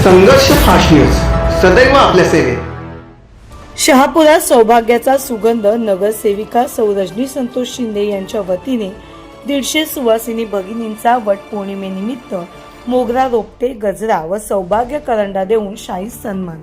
संघर्ष fast news सदैव आपल्या सेवेत। शहापुरात सौभाग्याचा सुगंध नगरसेविका सौ रजनी संतोष शिंदे यांच्या वतीने 150 सुवासिनी भगिनींचा वट पौर्णिमेनिमित्त मोगरा रोपटे गजरा व सौभाग्य करंडा देऊन शाही सन्मान।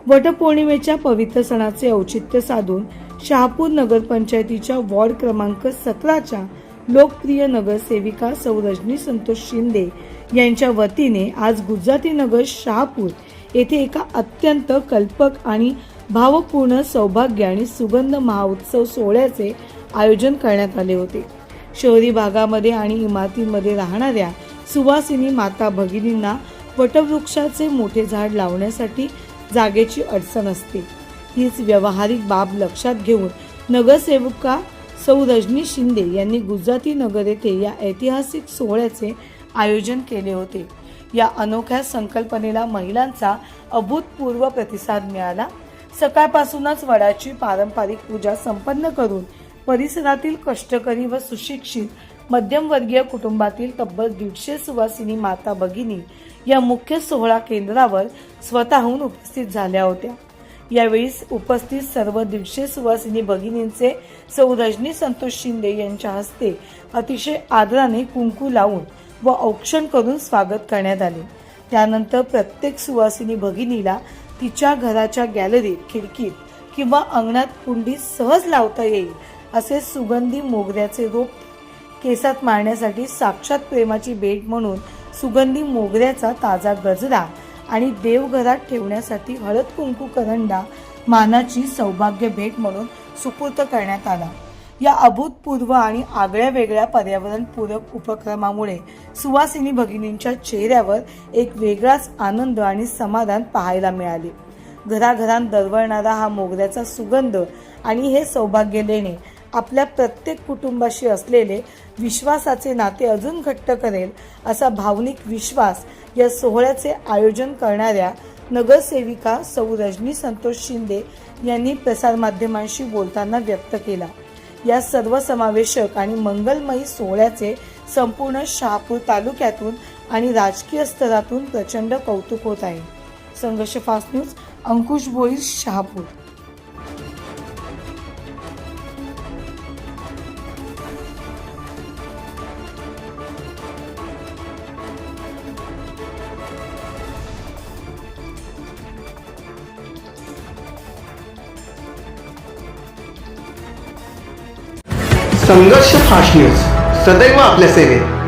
वटपौर्णिमेच्या पवित्र सणाचे औचित्य साधून शहापूर नगरपंचायतीच्या वॉर्ड क्रमांक 17च्या लोकप्रिय नगरसेविका सौ रजनी संतोष शिंदे यांच्या वतीने आज गुजराती नगर शहापूर येथे एका अत्यंत कल्पक आणि भावपूर्ण सौभाग्य आणि सुगंध महाउत्सव सोहळ्याचे आयोजन करण्यात आले होते। शहरी भागामध्ये आणि इमारतींमध्ये राहणाऱ्या सुवासिनी माता भगिनींना वटवृक्षाचे मोठे झाड लावण्यासाठी जागेची अडचण असते। हीच व्यावहारिक बाब लक्षात घेऊन नगरसेविका सौ रजनी शिंदे यांनी गुजराती नगर येथे या ऐतिहासिक सोहळ्याचे आयोजन केले होते। या अनोख्या संकल्पनेला महिलांचा अभूतपूर्व प्रतिसाद मिळाला। सकाळपासूनच वडाची पारंपरिक पूजा संपन्न करून परिसरातील कष्टकरी व सुशिक्षित मध्यमवर्गीय कुटुंबातील तब्बल 150 सुवासिनी माता भगिनी या मुख्य सोहळा केंद्रावर स्वतःहून उपस्थित झाल्या होत्या। यावेळी उपस्थित सर्व 150 सुवासिनी भगिनींचे सौ रजनी संतोष शिंदे यांच्या हस्ते अतिशय आदराने कुंकू लावून व औक्षण करून स्वागत करण्यात आले। त्यानंतर प्रत्येक सुवासिनी भगिनीला तिच्या घराच्या गॅलरीत, खिडकीत किंवा अंगणात कुंडीत सहज लावता येईल असे सुगंधी मोगऱ्याचे रोप केसात मारण्यासाठी साक्षात प्रेमाची भेट म्हणून सुगंधी मोगऱ्याचा ताजा गजरा आणि देवघरात ठेवण्यासाठी हळद कुंकू करंडा मानाची सौभाग्य भेट म्हणून सुपूर्द करण्यात आला। या अभूतपूर्व आणि आगळ्या वेगळ्या पर्यावरणपूरक उपक्रमामुळे सुवासिनी भगिनींच्या चेहऱ्यावर एक वेगळाच आनंद आणि समाधान पाहायला मिळाले। घराघरात दरवळणारा हा मोगऱ्याचा सुगंध आणि हे सौभाग्य लेणे आपल्या प्रत्येक कुटुंबाशी असलेले विश्वासाचे नाते अजून घट्ट करेल असा भावनिक विश्वास या सोहळ्याचे आयोजन करणाऱ्या नगरसेविका सौ रजनी संतोष शिंदे यांनी प्रसारमाध्यमांशी बोलताना व्यक्त केला। या सर्वसमावेशक आणि मंगलमयी सोहळ्याचे संपूर्ण शहापूर तालुक्यातून आणि राजकीय स्तरातून प्रचंड कौतुक होत आहे। संघर्ष फास्ट न्यूज, अंकुश भोईर, शहापूर। संघर्ष फास्ट न्यूज सदैव आपल्या सेवेत।